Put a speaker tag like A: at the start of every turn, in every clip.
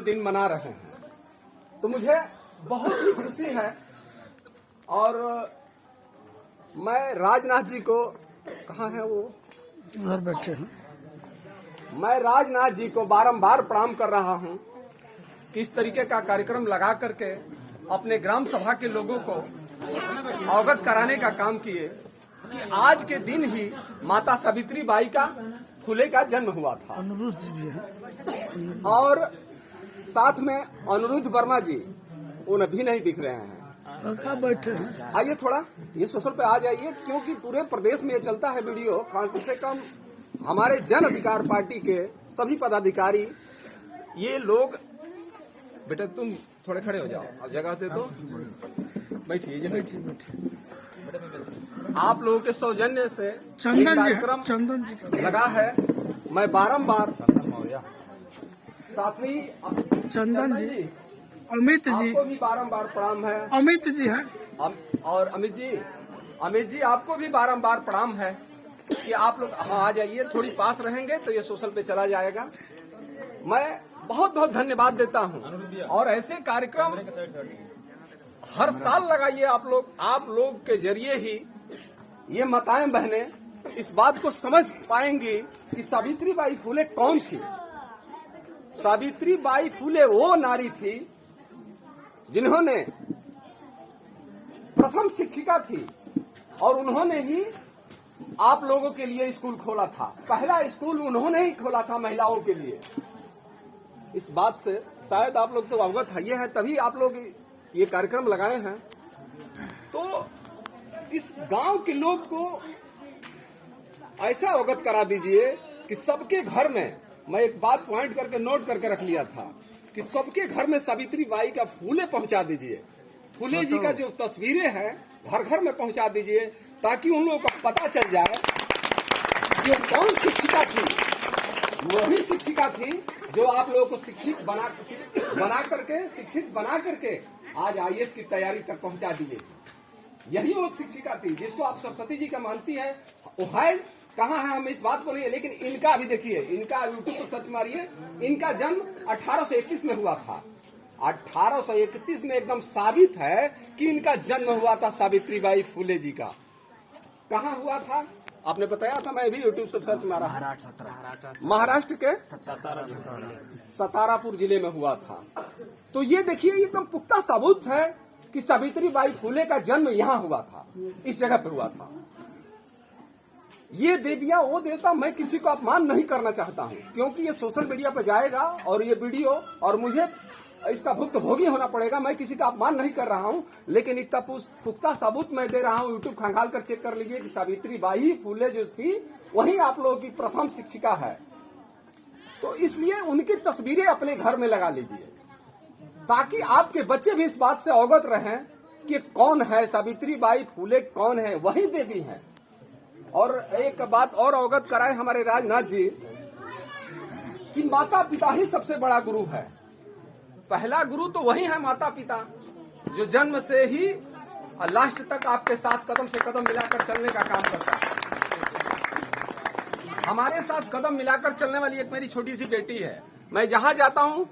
A: दिन मना रहे हैं तो मुझे बहुत ही खुशी है। और मैं राजनाथ जी को, कहाँ है वो,
B: उधर बैठे हैं।
A: मैं राजनाथ जी को बारंबार प्रणाम कर रहा हूं कि इस तरीके का कार्यक्रम लगा करके अपने ग्राम सभा के लोगों को अवगत कराने का काम किए कि आज के दिन ही माता सावित्री बाई का फुले का जन्म हुआ था।
B: अनुरुद्ध जी भी है
A: और साथ में अनुरुद्ध वर्मा जी, उन अभी नहीं दिख रहे हैं।
B: कहाँ बैठे हैं?
A: आइए थोड़ा ये सोशल पे आ जाइए, क्योंकि पूरे प्रदेश में ये चलता है वीडियो। कम से कम हमारे जन अधिकार पार्टी के सभी पदाधिकारी, ये लोग, बेटा तुम थोड़े खड़े हो जाओ, अब जगह दे दो, बैठिए बैठिए। आप लोगों के सौजन्य से
B: चंदन
A: कार्यक्रम
B: चंदन जी
A: लगा है। मैं बारंबार साथी
B: चंदन जी, अमित जी,
A: आपको भी बारंबार प्रणाम है।
B: अमित जी है
A: और अमित जी आपको भी बारंबार प्रणाम है कि आप लोग हाँ आ जाइए, थोड़ी पास रहेंगे तो ये सोशल पे चला जाएगा। मैं बहुत बहुत धन्यवाद देता हूँ और ऐसे कार्यक्रम हर साल लगाइए आप लोग के जरिए ही ये माताएं बहनें इस बात को समझ पाएंगी कि सावित्री बाई फुले कौन थी। सावित्री बाई फुले वो नारी थी जिन्होंने प्रथम शिक्षिका थी और उन्होंने ही आप लोगों के लिए स्कूल खोला था। पहला स्कूल उन्होंने ही खोला था महिलाओं के लिए। इस बात से शायद आप लोग तो अवगत है, तभी आप लोग ये कार्यक्रम लगाए हैं। तो इस गांव के लोग को ऐसा अवगत करा दीजिए कि सबके घर में, मैं एक बात पॉइंट करके नोट करके रख लिया था कि सबके घर में सावित्री बाई का फूले पहुंचा दीजिए। फूले जी का जो तस्वीरें हैं घर घर में पहुंचा दीजिए, ताकि उन लोगों को पता चल जाए कि कौन शिक्षिका थी। वही शिक्षिका थी जो आप लोगों को शिक्षित बना करके आज आईएएस की तैयारी तक पहुंचा दीजिए। यही वो शिक्षिका थी जिसको आप सरस्वती जी का मानती है। वो है कहाँ है, हम इस बात को नहीं है, लेकिन इनका अभी देखिए, इनका यूट्यूब पर सर्च मारिए, इनका जन्म 1831 में हुआ था। 1831 में एकदम साबित है कि इनका जन्म हुआ था सावित्री बाई फुले जी का। कहाँ हुआ था आपने बताया था, मैं भी यूट्यूब से सर्च मारा। महाराष्ट्र के सतारापुर जिले में हुआ था। तो ये देखिए एकदम पुख्ता सबूत है कि सावित्री बाई फुले का जन्म यहाँ हुआ था, इस जगह पे हुआ था। ये देवियां वो देवता, मैं किसी को अपमान नहीं करना चाहता हूँ, क्योंकि ये सोशल मीडिया पर जाएगा और ये वीडियो और मुझे इसका भुक्तभोगी होना पड़ेगा। मैं किसी का अपमान नहीं कर रहा हूँ, लेकिन इतना पुख्ता सबूत मैं दे रहा हूँ। यूट्यूब खंगाल कर चेक कर लीजिए कि सावित्री बाई फुले जो थी वही आप लोगों की प्रथम शिक्षिका है। तो इसलिए उनकी तस्वीरें अपने घर में लगा लीजिए, ताकि आपके बच्चे भी इस बात से अवगत रहें कि कौन है सावित्री बाई फुले, कौन है, वही देवी है। और एक बात और अवगत कराए हमारे राजनाथ जी कि माता पिता ही सबसे बड़ा गुरु है। पहला गुरु तो वही है माता पिता, जो जन्म से ही लास्ट तक आपके साथ कदम से कदम मिलाकर चलने का काम करता है। हमारे साथ कदम मिलाकर चलने वाली एक मेरी छोटी सी बेटी है। मैं जहां जाता हूं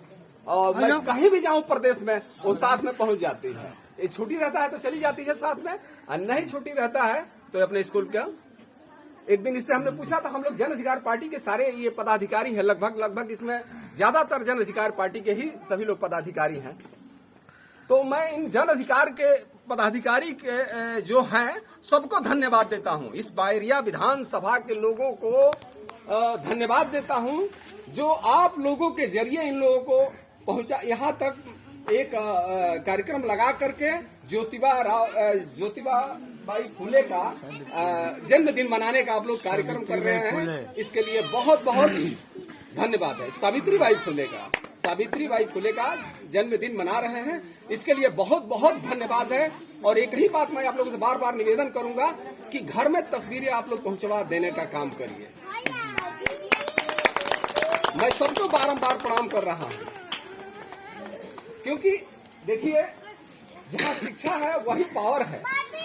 A: और मैं कहीं भी जाऊं प्रदेश में, वो साथ में पहुंच जाती है। ये छुट्टी रहता है तो चली जाती है साथ में, और नहीं छुट्टी रहता है तो अपने स्कूल का। एक दिन इससे हमने पूछा था, हम लोग जन अधिकार पार्टी के सारे ये पदाधिकारी हैं, लगभग इसमें ज्यादातर जन अधिकार पार्टी के ही सभी लोग पदाधिकारी हैं। तो मैं इन जन अधिकार के पदाधिकारी के जो हैं सबको धन्यवाद देता हूं। इस बायरिया विधानसभा के लोगों को धन्यवाद देता हूं, जो आप लोगों के जरिए इन लोगों को पहुंचा, यहाँ तक एक कार्यक्रम लगा करके ज्योतिबा बाई फुले का जन्मदिन मनाने का आप लोग कार्यक्रम कर रहे हैं। इसके लिए बहुत बहुत धन्यवाद है। सावित्री बाई फुले का जन्मदिन मना रहे हैं, इसके लिए बहुत बहुत धन्यवाद है। और एक ही बात मैं आप लोगों से बार बार निवेदन करूंगा कि घर में तस्वीरें आप लोग पहुंचवा देने का काम करिए। मैं सबको बारंबार प्रणाम कर रहा हूं, क्योंकि देखिए जहां शिक्षा है वही पावर है।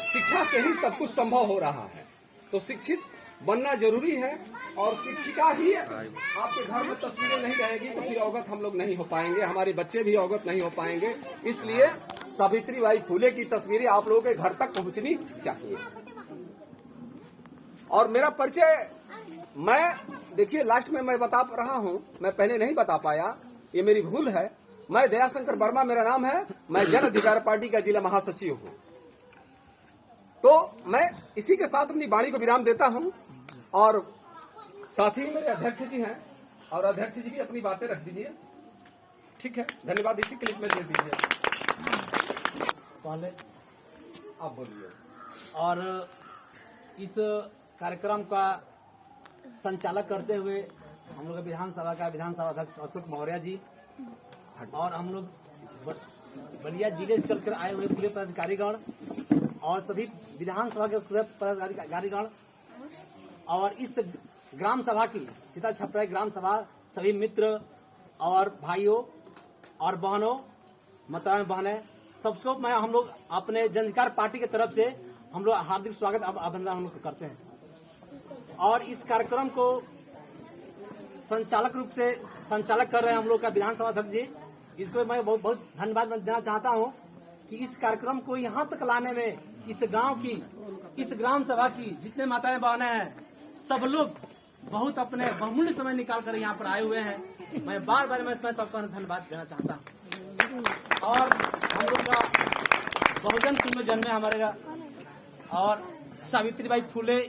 A: शिक्षा से ही सब कुछ संभव हो रहा है। तो शिक्षित बनना जरूरी है। और शिक्षिका ही आपके घर में तस्वीरें नहीं रहेगी तो फिर अवगत हम लोग नहीं हो पाएंगे, हमारे बच्चे भी अवगत नहीं हो पाएंगे। इसलिए सावित्रीबाई फुले की तस्वीरें आप लोगों के घर तक पहुंचनी चाहिए। और मेरा परिचय मैं देखिए लास्ट में मैं बता रहा हूं, मैं पहले नहीं बता पाया, ये मेरी भूल है। मैं दयाशंकर वर्मा मेरा नाम है, मैं जन अधिकार पार्टी का जिला महासचिव हूं। तो मैं इसी के साथ अपनी वाणी को विराम देता हूं और साथ ही मेरे अध्यक्ष जी हैं और अध्यक्ष जी भी अपनी बातें रख दीजिए। ठीक है, धन्यवाद। इसी क्लिप में दे दीजिए।
C: पहले
A: आप बोलिए।
C: और इस कार्यक्रम का संचालक करते हुए हम लोग विधानसभा का विधानसभा अध्यक्ष अशोक मौर्य जी और हम लोग बलिया जिले से चलकर आए हुए पूरे पदाधिकारीगण और सभी विधानसभा के पूरे पदाधिकारीगण और इस ग्राम सभा की सीता छपरा ग्राम सभा सभी मित्र और भाइयों और बहनों मतदान बहनें सबको मैं हम लोग अपने जन अधिकार पार्टी की तरफ से हम लोग हार्दिक स्वागत अभिनंदन हम लोग करते हैं। और इस कार्यक्रम को संचालक रूप से संचालक कर रहे हैं हम लोग का विधानसभा अध्यक्ष जी, इसको मैं बहुत बहुत धन्यवाद देना चाहता हूं कि इस कार्यक्रम को यहां तक लाने में इस गांव की इस ग्राम सभा की जितने माताएं बहनें हैं सब लोग बहुत अपने बहुमूल्य समय निकाल कर यहाँ पर आए हुए हैं। मैं बार बार मैं सबका धन्यवाद देना चाहता हूँ। और हम लोग का बहुजन कुल में जन्म है हमारे का और सावित्रीबाई फुले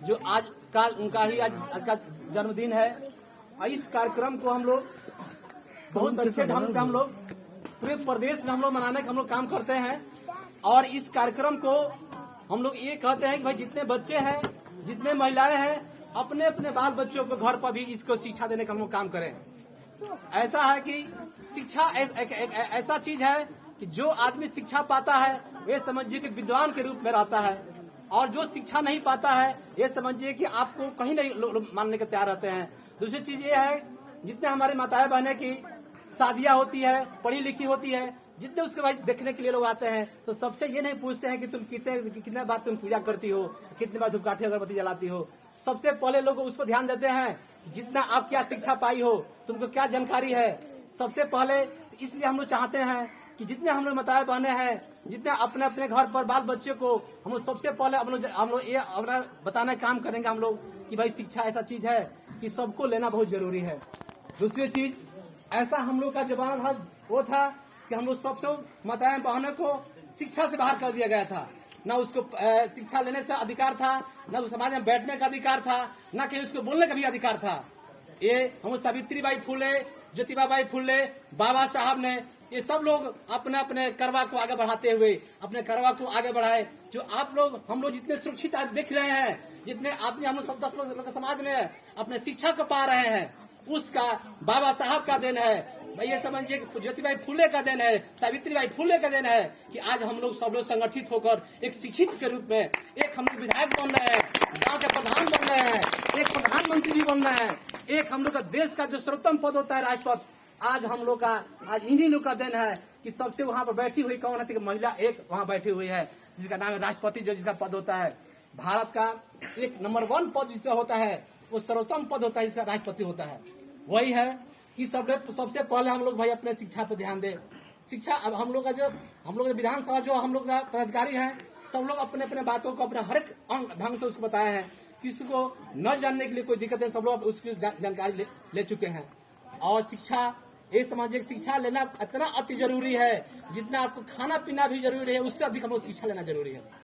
C: जो आज का उनका ही आज का जन्मदिन है। और इस कार्यक्रम को हम लोग बहुत अच्छे ढंग से हम लोग पूरे प्रदेश में हम लोग मनाने का हम लोग काम करते हैं। और इस कार्यक्रम को हम लोग ये कहते हैं कि भाई जितने बच्चे हैं जितने महिलाएं हैं अपने अपने बाल बच्चों को घर पर भी इसको शिक्षा देने का हम लोग काम करें। ऐसा है कि शिक्षा एक ऐसा चीज है कि जो आदमी शिक्षा पाता है वे समझिए कि विद्वान के रूप में रहता है और जो शिक्षा नहीं पाता है ये समझिए कि आपको कहीं नहीं लोग मानने के तैयार रहते हैं। दूसरी चीज ये है जितने हमारे माताएं बहनें की शादियां होती है पढ़ी लिखी होती है जितने उसके बाद देखने के लिए लोग आते हैं तो सबसे ये नहीं पूछते हैं कि तुम कितने बार तुम पूजा करती हो, कितने बार धूपकाठी अगरबत्ती जलाती हो। सबसे पहले लोग उस पर ध्यान देते हैं जितना आप क्या शिक्षा पाई हो, तुमको क्या जानकारी है। सबसे पहले इसलिए हम लोग चाहते हैं कि जितने हम लोग माताएं बहने हैं जितने अपने अपने घर पर बाल बच्चे को हम लोग सबसे पहले हम लोग ये अपना बताने का काम करेंगे हम लोग कि भाई शिक्षा ऐसा चीज है कि सबको लेना बहुत जरूरी है। दूसरी चीज ऐसा हम लोग का जमाना था वो था कि हम लोग सबसे माताएं बहनों को शिक्षा से बाहर कर दिया गया था। न उसको शिक्षा लेने से अधिकार था, न उस समाज में बैठने का अधिकार था, न कहीं उसको बोलने का भी अधिकार था। ये हम सावित्रीबाई फुले ज्योतिबाबाई फुले बाबा साहब ने ये सब लोग अपने अपने करवा को आगे बढ़ाते हुए अपने करवा को आगे बढ़ाए। जो आप लोग हम लोग जितने सुरक्षित आज देख रहे हैं जितने आदमी हम लोग सब 10 लोग समाज में अपने शिक्षा को पा रहे हैं उसका बाबा साहब का देन है। भाई ये समझिए कि ज्योतिबाई फुले का देन है, सावित्रीबाई फुले का देन है कि आज हम लोग सब लोग संगठित होकर एक शिक्षित के रूप में एक हम लोग विधायक बन रहे हैं, गांव के प्रधान बन रहे हैं, एक प्रधानमंत्री भी बन रहे हैं, एक हम लोग का देश का जो सर्वोत्तम पद होता है राजपद आज हम लोग का आज इन्हीं लोग का देन है कि सबसे वहाँ पर बैठी हुई कौन है महिला एक वहाँ बैठी हुई है जिसका नाम है राष्ट्रपति जो जिसका पद होता है भारत का एक नंबर 1 पद जिसका होता है वो सर्वोत्तम पद होता है जिसका राष्ट्रपति होता है। वही है कि सबसे पहले हम लोग भाई अपने शिक्षा पर ध्यान दें। शिक्षा अब हम लोग का हम लोग विधानसभा जो हम लोग का पदाधिकारी है सब लोग अपने अपने बातों को अपने हर एक ढंग से उसको बताया है। किसी को न जानने के लिए कोई दिक्कत है सब लोग उसकी जानकारी ले चुके हैं। और शिक्षा ये समझिए शिक्षा लेना इतना अति जरूरी है जितना आपको खाना पीना भी जरूरी है उससे अधिक हम लोग शिक्षा लेना जरूरी है।